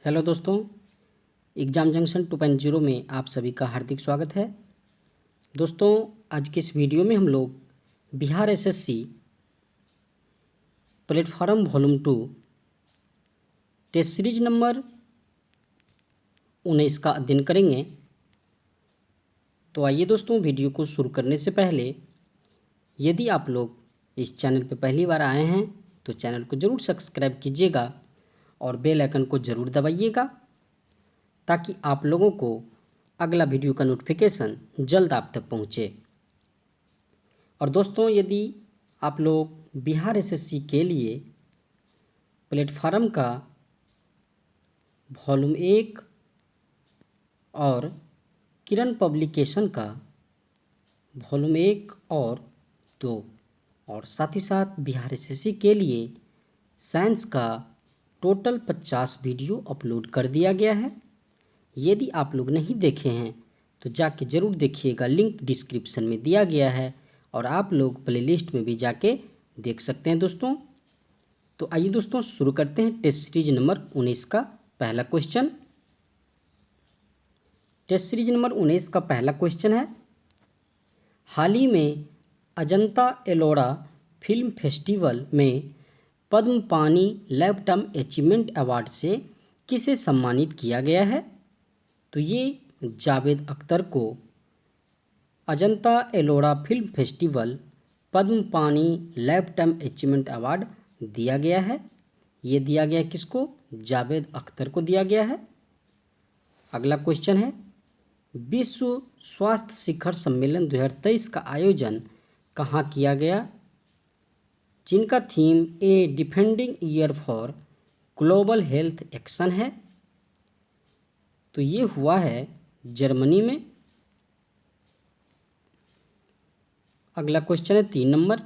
Hello दोस्तों, exam junction 2.0 में आप सभी का हार्दिक स्वागत है। दोस्तों, आज के इस वीडियो में हम लोग Bihar SSC platform volume 2 test series number 19 का अध्ययन करेंगे। तो आइए दोस्तों, वीडियो को शुरू करने से पहले यदि आप लोग इस चैनल पर पहली बार आए हैं तो चैनल को ज़रूर सब्सक्राइब कीजिएगा और बेल आइकन को ज़रूर दबाइएगा ताकि आप लोगों को अगला वीडियो का नोटिफिकेशन जल्द आप तक पहुंचे। और दोस्तों, यदि आप लोग बिहार एसएससी के लिए प्लेटफॉर्म का वॉल्यूम 1 और किरण पब्लिकेशन का वॉल्यूम 1 और 2 और साथ ही साथ बिहार एसएससी के लिए साइंस का टोटल 50 वीडियो अपलोड कर दिया गया है। यदि आप लोग नहीं देखे हैं तो जाके ज़रूर देखिएगा, लिंक डिस्क्रिप्शन में दिया गया है और आप लोग प्लेलिस्ट में भी जाके देख सकते हैं दोस्तों। तो आइए दोस्तों, शुरू करते हैं टेस्ट सीरीज नंबर 19 का पहला क्वेश्चन। टेस्ट सीरीज नंबर 19 का पहला क्वेश्चन है, हाल ही में अजंता एलोरा फिल्म फेस्टिवल में पद्म पानी लाइफ टाइम अचीवमेंट अवार्ड से किसे सम्मानित किया गया है? तो ये जावेद अख्तर को अजंता एलोरा फिल्म फेस्टिवल पद्म पानी लाइफ टाइम अचीवमेंट अवार्ड दिया गया है। ये दिया गया किसको? जावेद अख्तर को दिया गया है। अगला क्वेश्चन है, विश्व स्वास्थ्य शिखर सम्मेलन 2023 का आयोजन कहाँ किया गया? जिनका theme A defending year for global health action है। तो ये हुआ है जर्मनी में। अगला क्वेश्चन है 3 नंबर,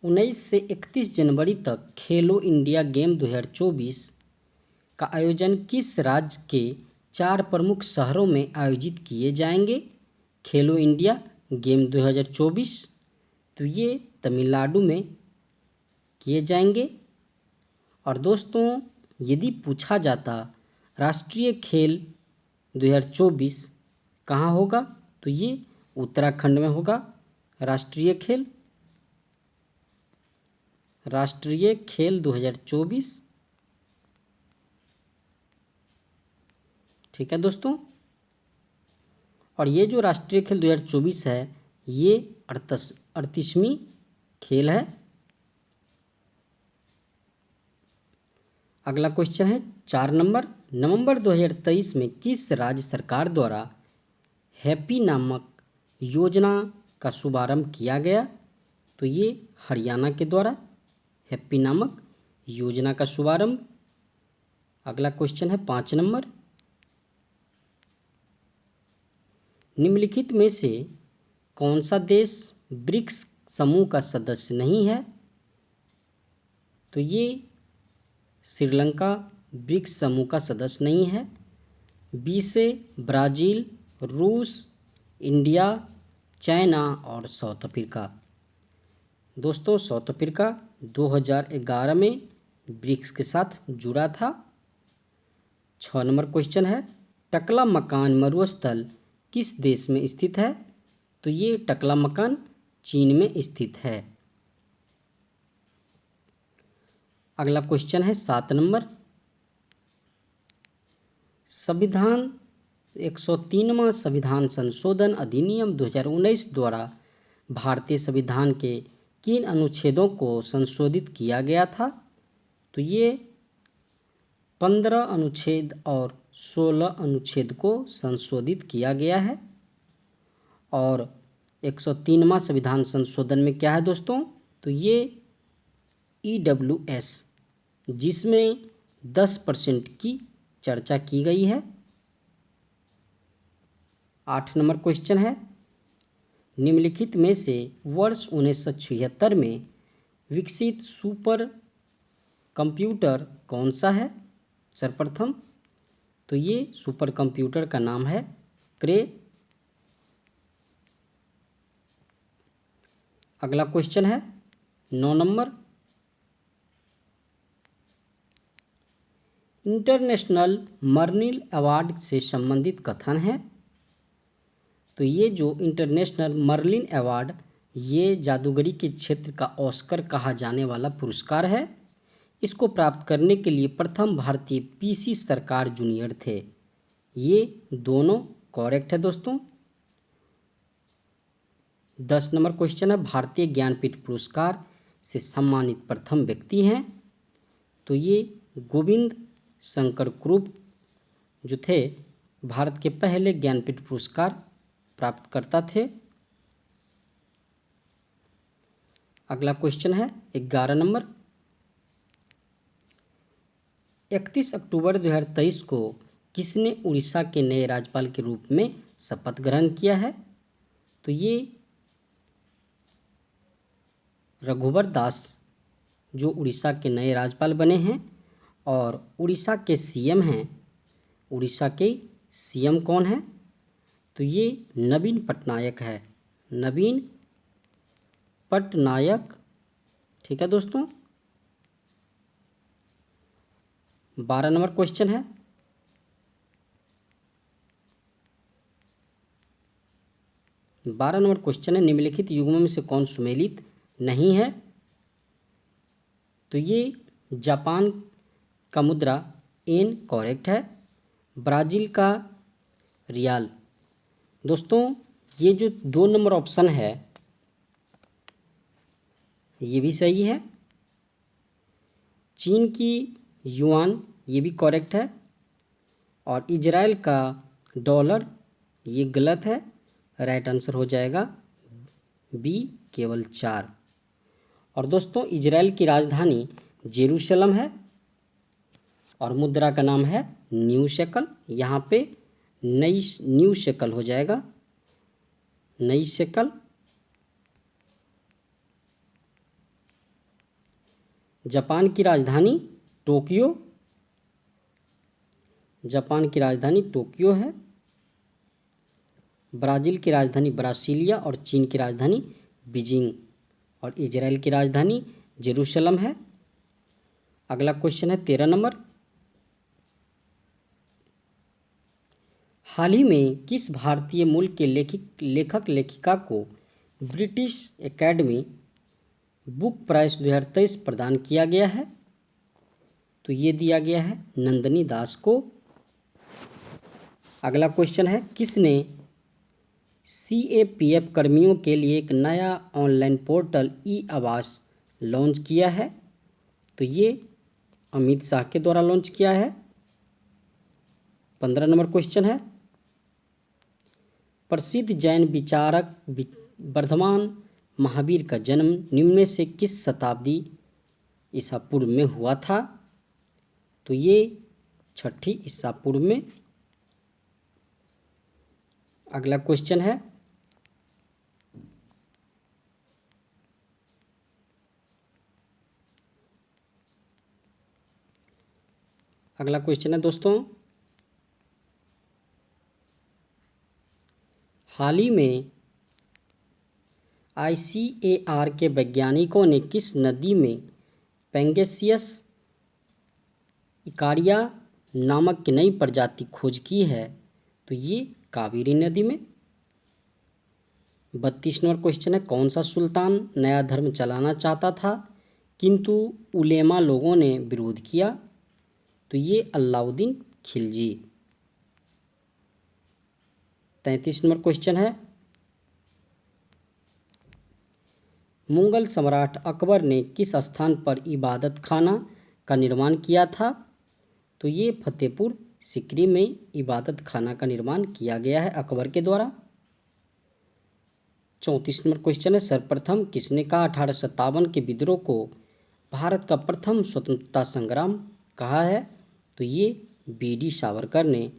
उन्नीस से 31 जनवरी तक खेलो इंडिया गेम 2024 का आयोजन किस राज्य के 4 प्रमुख शहरों में आयोजित किए जाएंगे? खेलो इंडिया गेम 2024 तो ये तमिलनाडु में किए जाएंगे। और दोस्तों, यदि पूछा जाता राष्ट्रीय खेल 2024 कहाँ होगा, तो ये उत्तराखंड में होगा। राष्ट्रीय खेल 2024। ठीक है दोस्तों, और ये जो राष्ट्रीय खेल 2024 है ये 38वीं खेल है। अगला क्वेश्चन है 4 नंबर, नवंबर 2023 में किस राज्य सरकार द्वारा हैप्पी नामक योजना का शुभारंभ किया गया? तो ये हरियाणा के द्वारा हैप्पी नामक योजना का शुभारंभ। अगला क्वेश्चन है 5 नंबर, निम्नलिखित में से कौन सा देश ब्रिक्स समूह का सदस्य नहीं है? तो ये श्रीलंका ब्रिक्स समूह का सदस्य नहीं है। बी से ब्राज़ील, रूस, इंडिया, चाइना और साउथ अफ्रीका। दोस्तों, साउथ अफ्रीका 2011 में ब्रिक्स के साथ जुड़ा था। 6 नंबर क्वेश्चन है, टकला मकान मरुस्थल किस देश में स्थित है? तो ये टकला मकान चीन में स्थित है। अगला क्वेश्चन है 7 नंबर, संविधान 103वां संविधान संशोधन अधिनियम 2019 द्वारा भारतीय संविधान के किन अनुच्छेदों को संशोधित किया गया था? तो ये 15 अनुच्छेद और 16 अनुच्छेद को संशोधित किया गया है। और 103वां संविधान संशोधन में क्या है दोस्तों? तो ये EWS जिसमें 10% की चर्चा की गई है। 8 नंबर क्वेश्चन है, निम्नलिखित में से वर्ष 1976 में विकसित सुपर कंप्यूटर कौन सा है? सर्वप्रथम तो ये सुपर कंप्यूटर का नाम है क्रे। अगला क्वेश्चन है 9 नंबर, इंटरनेशनल मर्लिन अवार्ड से संबंधित कथन है। तो ये जो इंटरनेशनल मर्लिन अवार्ड, ये जादूगरी के क्षेत्र का ऑस्कर कहा जाने वाला पुरस्कार है। इसको प्राप्त करने के लिए प्रथम भारतीय पीसी सरकार जूनियर थे। ये दोनों करेक्ट है दोस्तों। 10 नंबर क्वेश्चन है, भारतीय ज्ञानपीठ पुरस्कार से सम्मानित प्रथम व्यक्ति हैं। तो ये गोविंद शंकर कुरूप जो थे, भारत के पहले ज्ञानपीठ पुरस्कार प्राप्तकर्ता थे। अगला क्वेश्चन है 11 नंबर, 31 अक्टूबर 2023 को किसने उड़ीसा के नए राज्यपाल के रूप में शपथ ग्रहण किया है? तो ये रघुवर दास जो उड़ीसा के नए राज्यपाल बने हैं। और उड़ीसा के सीएम हैं, उड़ीसा के सीएम कौन है? तो ये नवीन पटनायक है, नवीन पटनायक। ठीक है दोस्तों। 12 नंबर क्वेश्चन है, निम्नलिखित युग्मों में से कौन सुमेलित नहीं है? तो ये जापान का मुद्रा एन करेक्ट है, ब्राज़ील का रियाल। दोस्तों ये जो 2 नंबर ऑप्शन है ये भी सही है, चीन की युआन ये भी करेक्ट है, और इजराइल का डॉलर ये गलत है। राइट आंसर हो जाएगा बी, केवल 4। और दोस्तों इजराइल की राजधानी जेरूशलम है और मुद्रा का नाम है न्यू शेकल। यहाँ पे न्यू शेकल हो जाएगा, नई शेकल। जापान की राजधानी टोक्यो, जापान की राजधानी टोक्यो है। ब्राज़ील की राजधानी ब्रासिलिया और चीन की राजधानी बीजिंग, और इजराइल की राजधानी जेरूशलम है। अगला क्वेश्चन है 13 नंबर, हाल ही में किस भारतीय मूल के लेखक लेखिका को ब्रिटिश एकेडमी बुक प्राइज 2023 प्रदान किया गया है? तो ये दिया गया है नंदिनी दास को। अगला क्वेश्चन है, किसने CAPF कर्मियों के लिए एक नया ऑनलाइन पोर्टल ई आवास लॉन्च किया है? तो ये अमित शाह के द्वारा लॉन्च किया है। 15 नंबर क्वेश्चन है, प्रसिद्ध जैन विचारक वर्धमान महावीर का जन्म निम्न में से किस शताब्दी ईसा पूर्व में हुआ था? तो ये 6ठी ईसा पूर्व में। अगला क्वेश्चन है, दोस्तों, हाल ही में ICAR के वैज्ञानिकों ने किस नदी में पेंगेसियस इकारिया नामक की नई प्रजाति खोज की है? तो ये कावेरी नदी में। 32 नंबर क्वेश्चन है, कौन सा सुल्तान नया धर्म चलाना चाहता था किंतु उलेमा लोगों ने विरोध किया? तो ये अलाउद्दीन खिलजी। 33 नंबर क्वेश्चन है, मुगल सम्राट अकबर ने किस स्थान पर इबादत खाना का निर्माण किया था? तो ये फतेहपुर सिकरी में इबादत खाना का निर्माण किया गया है अकबर के द्वारा। 34 नंबर क्वेश्चन है, सर्वप्रथम किसने कहा 1857 के विद्रोह को भारत का प्रथम स्वतंत्रता संग्राम कहा है? तो ये BD सावरकर ने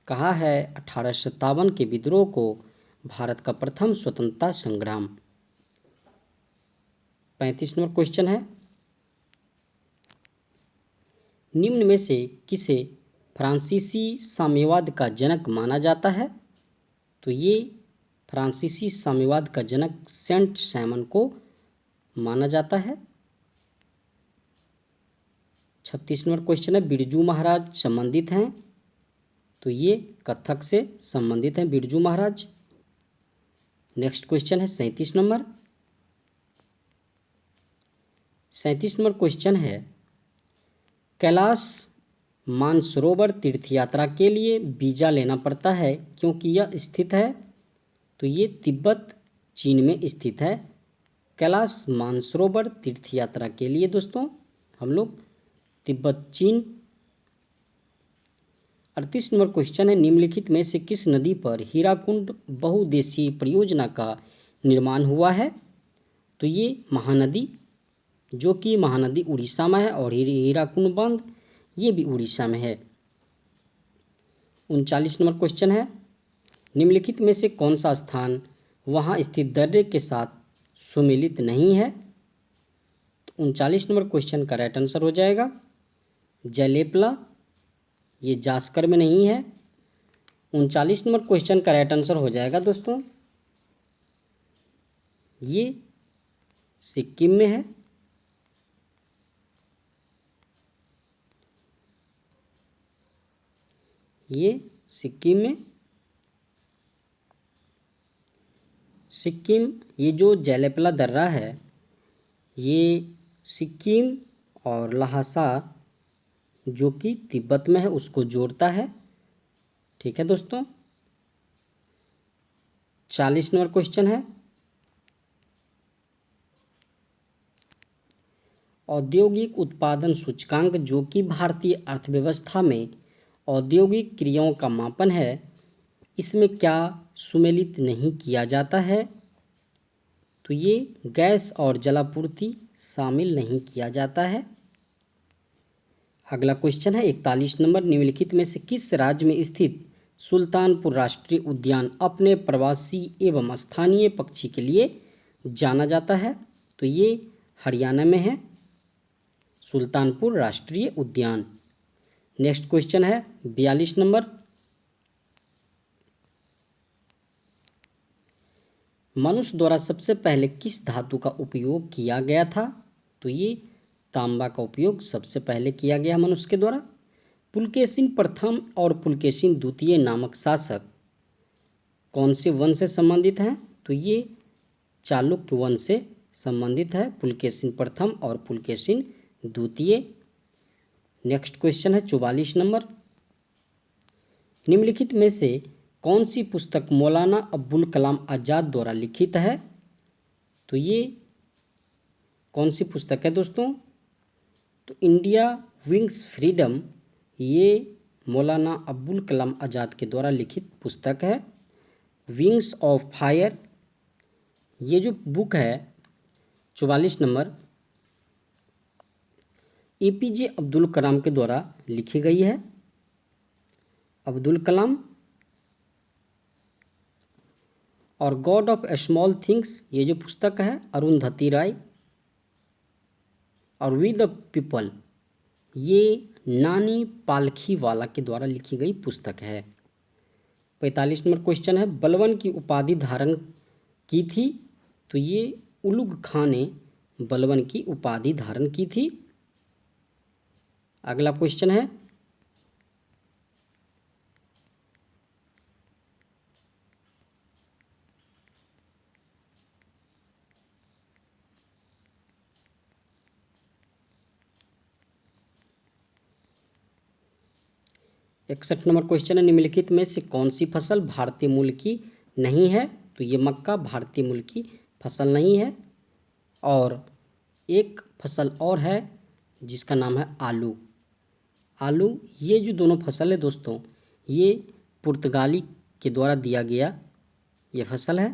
कहा है 1857 के विद्रोह को भारत का प्रथम स्वतंत्रता संग्राम। 35 नंबर क्वेश्चन है, निम्न में से किसे फ्रांसीसी साम्यवाद का जनक माना जाता है? तो ये फ्रांसीसी साम्यवाद का जनक सेंट साइमन को माना जाता है। 36 नंबर क्वेश्चन है, बिरजू महाराज संबंधित हैं? तो ये कथक से संबंधित हैं बिरजू महाराज। नेक्स्ट क्वेश्चन है 37 नंबर। 37 नंबर क्वेश्चन है, कैलाश मानसरोवर तीर्थ यात्रा के लिए वीजा लेना पड़ता है क्योंकि यह स्थित है? तो ये तिब्बत चीन में स्थित है। कैलाश मानसरोवर तीर्थ यात्रा के लिए दोस्तों हम लोग तिब्बत चीन। 38 नंबर क्वेश्चन है, निम्नलिखित में से किस नदी पर हीराकुंड बहुउद्देशीय परियोजना का निर्माण हुआ है? तो ये महानदी, जो कि महानदी उड़ीसा में है, और हीराकुंड बांध ये भी उड़ीसा में है। 39 नंबर क्वेश्चन है, निम्नलिखित में से कौन सा स्थान वहाँ स्थित दर्रे के साथ सुमेलित नहीं है? तो 39 नंबर क्वेश्चन का राइट आंसर हो जाएगा जयलेपला, ये जास्कर में नहीं है। 39 नंबर क्वेश्चन का राइट आंसर हो जाएगा दोस्तों ये सिक्किम में है। ये सिक्किम में, सिक्किम, ये जो जयलेपला दर्रा है ये सिक्किम और ल्हासा जो कि तिब्बत में है उसको जोड़ता है। ठीक है दोस्तों। 40 नंबर क्वेश्चन है, औद्योगिक उत्पादन सूचकांक जो कि भारतीय अर्थव्यवस्था में औद्योगिक क्रियाओं का मापन है, इसमें क्या सुमेलित नहीं किया जाता है? तो ये गैस और जलापूर्ति शामिल नहीं किया जाता है। अगला क्वेश्चन है 41 नंबर, निम्नलिखित में से किस राज्य में स्थित सुल्तानपुर राष्ट्रीय उद्यान अपने प्रवासी एवं स्थानीय पक्षी के लिए जाना जाता है? तो ये हरियाणा में है सुल्तानपुर राष्ट्रीय उद्यान। नेक्स्ट क्वेश्चन है 42 नंबर, मनुष्य द्वारा सबसे पहले किस धातु का उपयोग किया गया था? तो ये तांबा का उपयोग सबसे पहले किया गया मनुष्य के द्वारा। पुलकेशिन प्रथम और पुलकेशिन द्वितीय नामक शासक कौन से वंश से संबंधित हैं? तो ये चालुक्य वंश से संबंधित है, पुलकेशिन प्रथम और पुलकेशिन द्वितीय। नेक्स्ट क्वेश्चन है 44 नंबर, निम्नलिखित में से कौन सी पुस्तक मौलाना अब्बुल कलाम आज़ाद द्वारा लिखित है? तो ये कौन सी पुस्तक है दोस्तों? तो इंडिया विंग्स फ्रीडम, ये मौलाना अब्बुल कलाम आज़ाद के द्वारा लिखित पुस्तक है। विंग्स ऑफ फायर, ये जो बुक है 44 नंबर एपीजे अब्दुल कलाम के द्वारा लिखी गई है। अब्दुल कलाम। और गॉड ऑफ स्मॉल थिंग्स, ये जो पुस्तक है अरुंधति राय। और वी द पीपल, ये नानी पालखीवाला के द्वारा लिखी गई पुस्तक है। 45 नंबर क्वेश्चन है, बलवन की उपाधि धारण की थी? तो ये उलुग खां ने बलवन की उपाधि धारण की थी। अगला क्वेश्चन है 61 नंबर क्वेश्चन है, निम्नलिखित में से कौन सी फसल भारतीय मूल की नहीं है? तो ये मक्का भारतीय मूल की फसल नहीं है। और एक फसल और है जिसका नाम है आलू। आलू, ये जो दोनों फसल है दोस्तों ये पुर्तगाली के द्वारा दिया गया ये फसल है।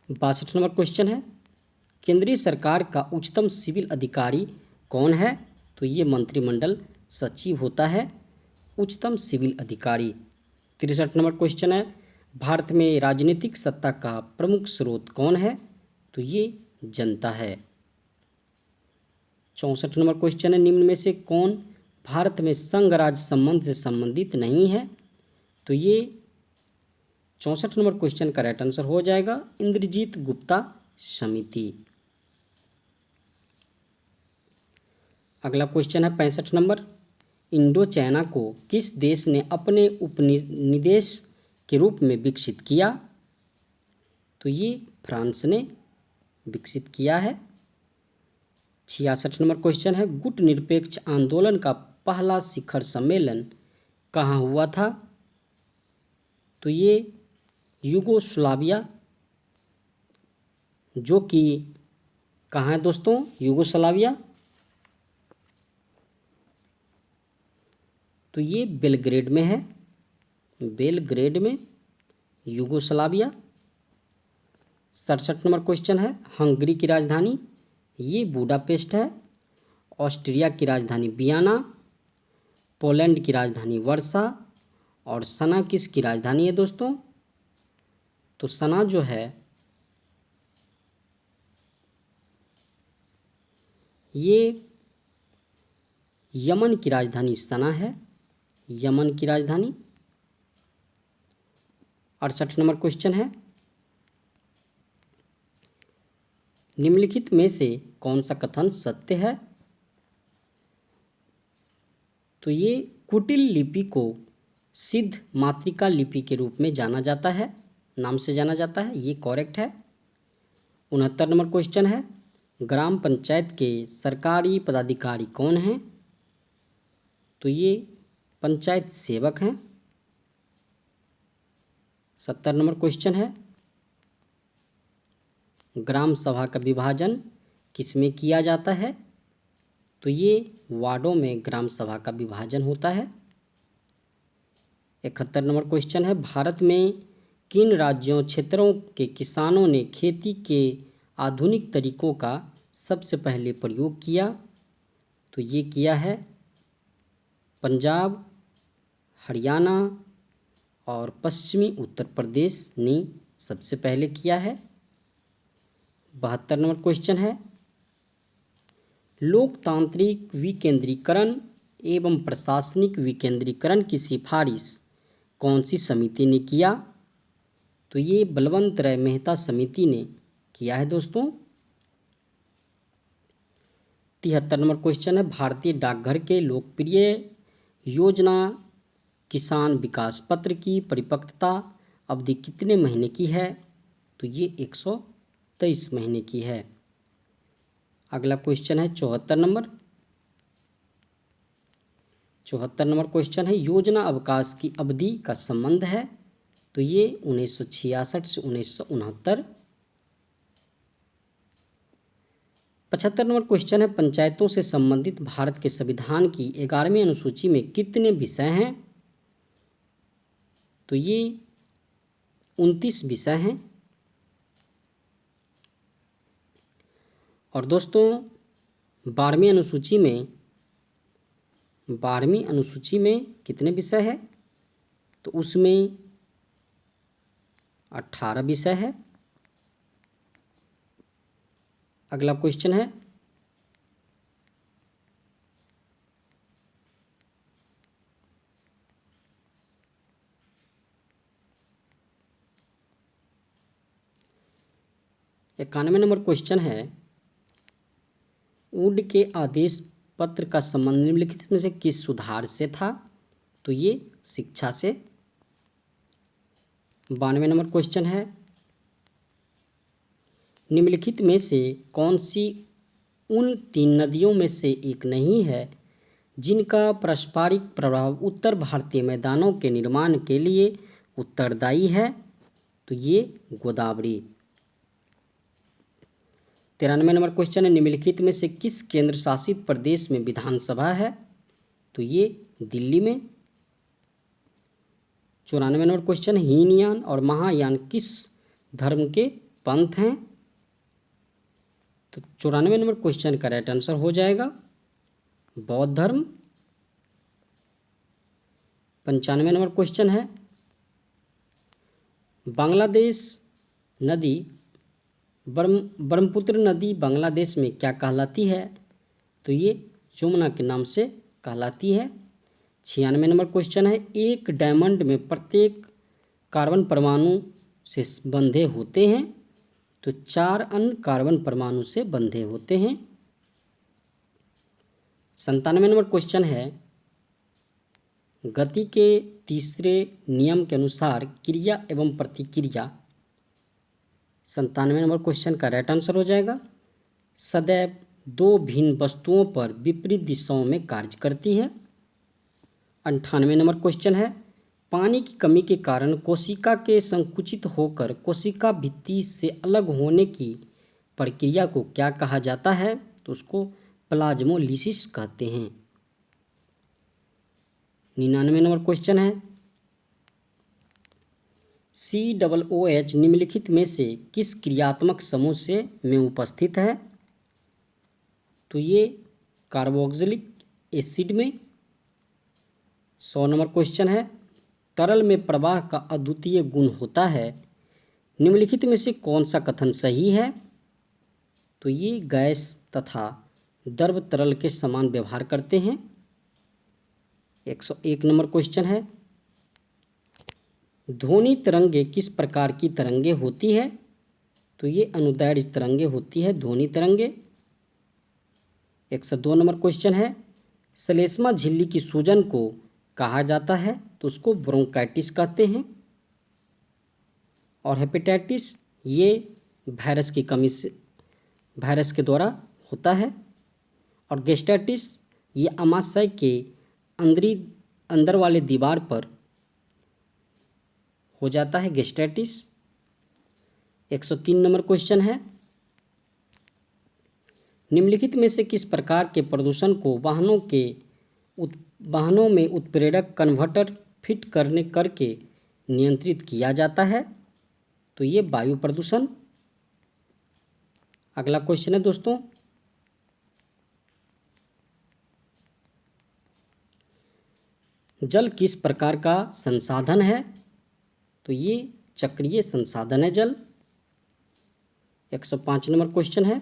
62 नंबर क्वेश्चन है, केंद्रीय सरकार का उच्चतम सिविल अधिकारी कौन है? तो ये मंत्रिमंडल सचिव होता है उच्चतम सिविल अधिकारी। 63 नंबर क्वेश्चन है, भारत में राजनीतिक सत्ता का प्रमुख स्रोत कौन है? तो ये जनता है। 64 नंबर क्वेश्चन है, निम्न में से कौन भारत में संघ राज्य संबंध से संबंधित नहीं है? तो ये 64 नंबर क्वेश्चन का राइट आंसर हो जाएगा इंद्रजीत गुप्ता समिति। अगला क्वेश्चन है 65 नंबर, इंडो चाइना को किस देश ने अपने उपनिवेश के रूप में विकसित किया? तो ये फ्रांस ने विकसित किया है। 66 नंबर क्वेश्चन है, गुट निरपेक्ष आंदोलन का पहला शिखर सम्मेलन कहाँ हुआ था? तो ये यूगोस्लाविया, जो कि कहाँ है दोस्तों? यूगोस्लाविया। तो ये बेलग्रेड में है, बेलग्रेड में, यूगोस्लाविया। 67 नंबर क्वेश्चन है, हंगरी की राजधानी? ये बुडापेस्ट है। ऑस्ट्रिया की राजधानी वियना, पोलैंड की राजधानी वर्सा, और सना किसकी राजधानी है दोस्तों? तो सना जो है ये यमन की राजधानी सना है, यमन की राजधानी। 68 नंबर क्वेश्चन है, निम्नलिखित में से कौन सा कथन सत्य है? तो ये कुटिल लिपि को सिद्ध मातृका लिपि के रूप में जाना जाता है, नाम से जाना जाता है, ये करेक्ट है। 69 नंबर क्वेश्चन है, ग्राम पंचायत के सरकारी पदाधिकारी कौन हैं? तो ये पंचायत सेवक हैं। 70 नंबर क्वेश्चन है, ग्राम सभा का विभाजन किसमें किया जाता है? तो ये वार्डों में ग्राम सभा का विभाजन होता है। 71 नंबर क्वेश्चन है, भारत में किन राज्यों क्षेत्रों के किसानों ने खेती के आधुनिक तरीकों का सबसे पहले प्रयोग किया? तो ये किया है पंजाब, हरियाणा और पश्चिमी उत्तर प्रदेश ने सबसे पहले किया है। 72 नंबर क्वेश्चन है, लोकतांत्रिक विकेंद्रीकरण एवं प्रशासनिक विकेंद्रीकरण की सिफारिश कौन सी समिति ने किया? तो ये बलवंत राय मेहता समिति ने किया है दोस्तों। 73 नंबर क्वेश्चन है, भारतीय डाकघर के लोकप्रिय योजना किसान विकास पत्र की परिपक्वता अवधि कितने महीने की है? तो ये 123 महीने की है। अगला क्वेश्चन है 74 नंबर। 74 नंबर क्वेश्चन है, योजना अवकाश की अवधि का संबंध है? तो ये 1966 से 1969। 75 नंबर क्वेश्चन है, पंचायतों से संबंधित भारत के संविधान की 11वीं अनुसूची में कितने विषय हैं? तो ये 29 विषय हैं। और दोस्तों 12वीं अनुसूची में कितने विषय है? तो उसमें 18 विषय है। अगला क्वेश्चन है, इक्यानवे नंबर क्वेश्चन है, वुड के आदेश पत्र का संबंध निम्नलिखित में से किस सुधार से था? तो ये शिक्षा से। 92 नंबर क्वेश्चन है, निम्नलिखित में से कौन सी उन 3 नदियों में से एक नहीं है जिनका पारस्परिक प्रभाव उत्तर भारतीय मैदानों के निर्माण के लिए उत्तरदायी है? तो ये गोदावरी। 93 नंबर क्वेश्चन है, निम्नलिखित में से किस केंद्र शासित प्रदेश में विधानसभा है? तो ये दिल्ली में। 94 नंबर क्वेश्चन है, हीनयान और महायान किस धर्म के पंथ हैं? तो 94 नंबर क्वेश्चन का राइट आंसर हो जाएगा बौद्ध धर्म। 95 नंबर क्वेश्चन है, बांग्लादेश नदी ब्रह्मपुत्र नदी बांग्लादेश में क्या कहलाती है? तो ये यमुना के नाम से कहलाती है। 96 नंबर क्वेश्चन है, एक डायमंड में प्रत्येक कार्बन परमाणु से बंधे होते हैं? तो 4 अन्य कार्बन परमाणु से बंधे होते हैं। 97 नंबर क्वेश्चन है, गति के तीसरे नियम के अनुसार क्रिया एवं प्रतिक्रिया, 97 नंबर क्वेश्चन का राइट आंसर हो जाएगा, सदैव दो भिन्न वस्तुओं पर विपरीत दिशाओं में कार्य करती है। 98 नंबर क्वेश्चन है, पानी की कमी के कारण कोशिका के संकुचित होकर कोशिका भित्ति से अलग होने की प्रक्रिया को क्या कहा जाता है? तो उसको प्लाज्मोलिसिस कहते हैं। 99 नंबर क्वेश्चन है, COOH निम्नलिखित में से किस क्रियात्मक समूह से में उपस्थित है? तो ये कार्बोक्सिलिक एसिड में। 100 नंबर क्वेश्चन है, तरल में प्रवाह का अद्वितीय गुण होता है, निम्नलिखित में से कौन सा कथन सही है? तो ये गैस तथा द्रव तरल के समान व्यवहार करते हैं। 101 नंबर क्वेश्चन है, ध्वनि तरंगे किस प्रकार की तरंगे होती है? तो ये अनुदैर्ध्य तरंगे होती है ध्वनि तरंगे। 102 नंबर क्वेश्चन है, श्लेष्मा झिल्ली की सूजन को कहा जाता है? तो उसको ब्रोंकाइटिस कहते हैं। और हेपेटाइटिस ये वायरस की कमी से वायरस के द्वारा होता है। और गैस्ट्राइटिस ये आमाशय के अंदर वाले दीवार पर हो जाता है गैस्ट्राइटिस। 103 नंबर क्वेश्चन है, निम्नलिखित में से किस प्रकार के प्रदूषण को वाहनों में उत्प्रेरक कन्वर्टर फिट करके नियंत्रित किया जाता है? तो ये वायु प्रदूषण। अगला क्वेश्चन है दोस्तों, जल किस प्रकार का संसाधन है? तो ये चक्रीय संसाधन है जल। 105 नंबर क्वेश्चन है,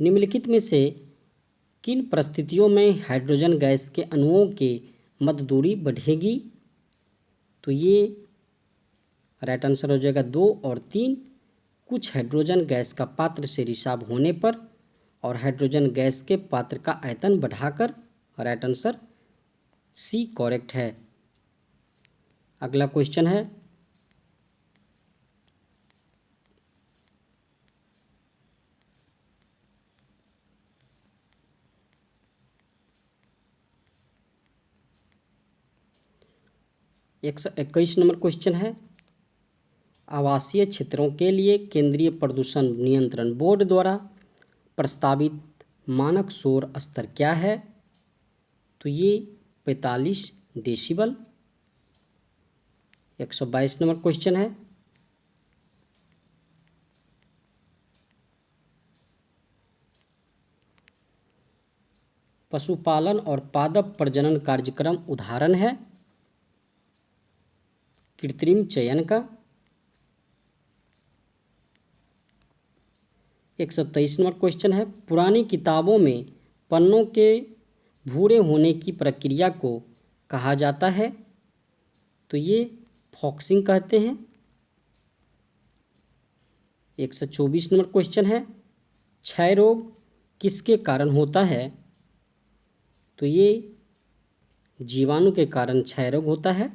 निम्नलिखित में से किन परिस्थितियों में हाइड्रोजन गैस के अणुओं के मध्य दूरी बढ़ेगी? तो ये राइट आंसर हो जाएगा 2 और 3। कुछ हाइड्रोजन गैस का पात्र से रिसाव होने पर और हाइड्रोजन गैस के पात्र का आयतन बढ़ाकर। राइट आंसर सी करेक्ट है। अगला क्वेश्चन है, एक 121 नंबर क्वेश्चन है, आवासीय क्षेत्रों के लिए केंद्रीय प्रदूषण नियंत्रण बोर्ड द्वारा प्रस्तावित मानक शोर स्तर क्या है? तो ये 45 डेसिबल। 122 नंबर क्वेश्चन है, पशुपालन और पादप प्रजनन कार्यक्रम उदाहरण है कृत्रिम चयन का। 123 नंबर क्वेश्चन है, पुरानी किताबों में पन्नों के भूरे होने की प्रक्रिया को कहा जाता है? तो ये फॉक्सिंग कहते हैं। 124 नंबर क्वेश्चन है, क्षय रोग किसके कारण होता है? तो ये जीवाणु के कारण क्षय रोग होता है,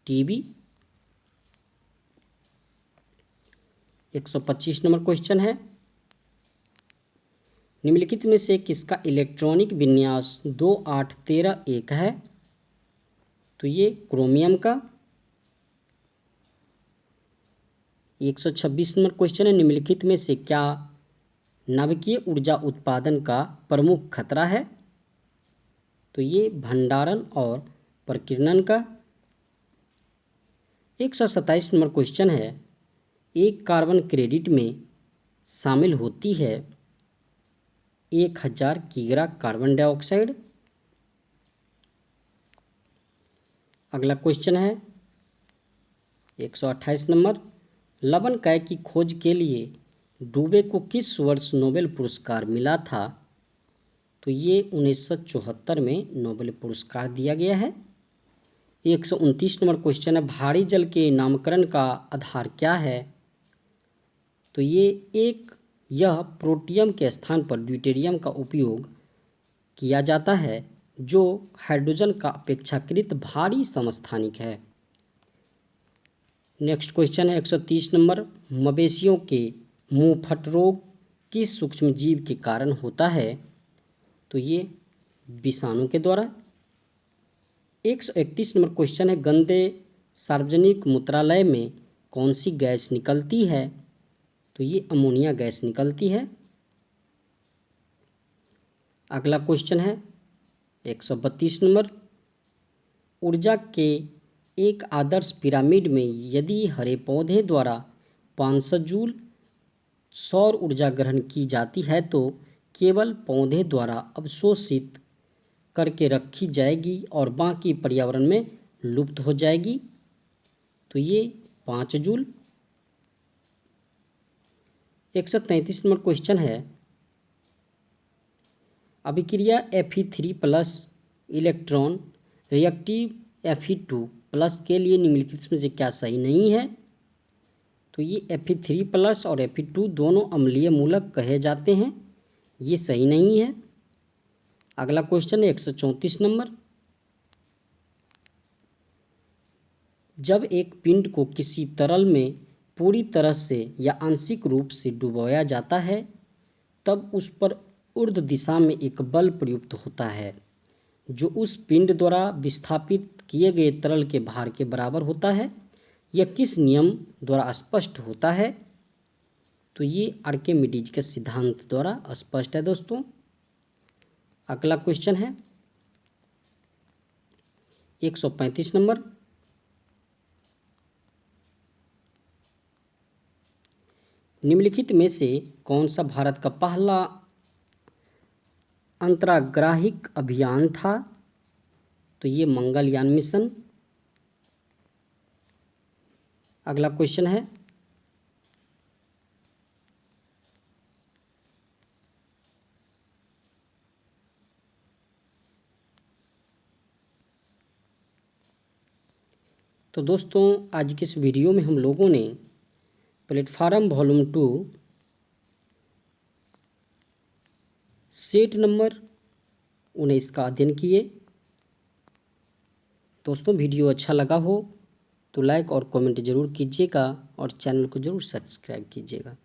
टीबी। 125 नंबर क्वेश्चन है, निम्नलिखित में से किसका इलेक्ट्रॉनिक विन्यास 28131 है? तो ये क्रोमियम का। 126 नंबर क्वेश्चन है, निम्नलिखित में से क्या नाभिकीय ऊर्जा उत्पादन का प्रमुख खतरा है? तो ये भंडारण और प्रकीर्णन का। 127 नंबर क्वेश्चन है, एक कार्बन क्रेडिट में शामिल होती है 1000 किग्रा कार्बन डाइऑक्साइड। अगला क्वेश्चन है 128 नंबर, लवण कय की खोज के लिए डुबे को किस वर्ष नोबेल पुरस्कार मिला था? तो ये 1974 में नोबेल पुरस्कार दिया गया है। 129 नंबर क्वेश्चन है, भारी जल के नामकरण का आधार क्या है? तो यह प्रोटियम के स्थान पर ड्यूटेरियम का उपयोग किया जाता है जो हाइड्रोजन का अपेक्षाकृत भारी समस्थानिक है। नेक्स्ट क्वेश्चन है 130 नंबर, मवेशियों के मुंहफट रोग किस सूक्ष्म जीव के कारण होता है? तो ये विषाणु के द्वारा। 131 नंबर क्वेश्चन है, गंदे सार्वजनिक मूत्रालय में कौन सी गैस निकलती है? तो ये अमोनिया गैस निकलती है। अगला क्वेश्चन है 132 नंबर, ऊर्जा के एक आदर्श पिरामिड में यदि हरे पौधे द्वारा 500 जूल सौर ऊर्जा ग्रहण की जाती है तो केवल पौधे द्वारा अवशोषित करके रखी जाएगी और बाकी पर्यावरण में लुप्त हो जाएगी। तो ये 5 जूल। 133 नंबर क्वेश्चन है, अभिक्रिया Fe3+ इलेक्ट्रॉन रिएक्टिव Fe2+ के लिए निम्नलिखित में से क्या सही नहीं है? तो ये Fe3+ और Fe2 दोनों अम्लीय मूलक कहे जाते हैं, ये सही नहीं है। अगला क्वेश्चन है 134 नंबर, जब एक पिंड को किसी तरल में पूरी तरह से या आंशिक रूप से डुबोया जाता है तब उस पर ऊर्ध्व दिशा में एक बल प्रयुक्त होता है जो उस पिंड द्वारा विस्थापित किए गए तरल के भार के बराबर होता है। यह किस नियम द्वारा स्पष्ट होता है? तो ये आर्किमिडीज के सिद्धांत द्वारा स्पष्ट है दोस्तों। अगला क्वेश्चन है 135 नंबर, निम्नलिखित में से कौन सा भारत का पहला अंतराग्राहिक अभियान था? तो ये मंगलयान मिशन। अगला क्वेश्चन है तो दोस्तों आज के इस वीडियो में हम लोगों ने प्लेटफार्म वॉल्यूम 2 सेट नंबर 19 का अध्ययन किए। दोस्तों वीडियो अच्छा लगा हो तो लाइक और कमेंट जरूर कीजिएगा और चैनल को जरूर सब्सक्राइब कीजिएगा।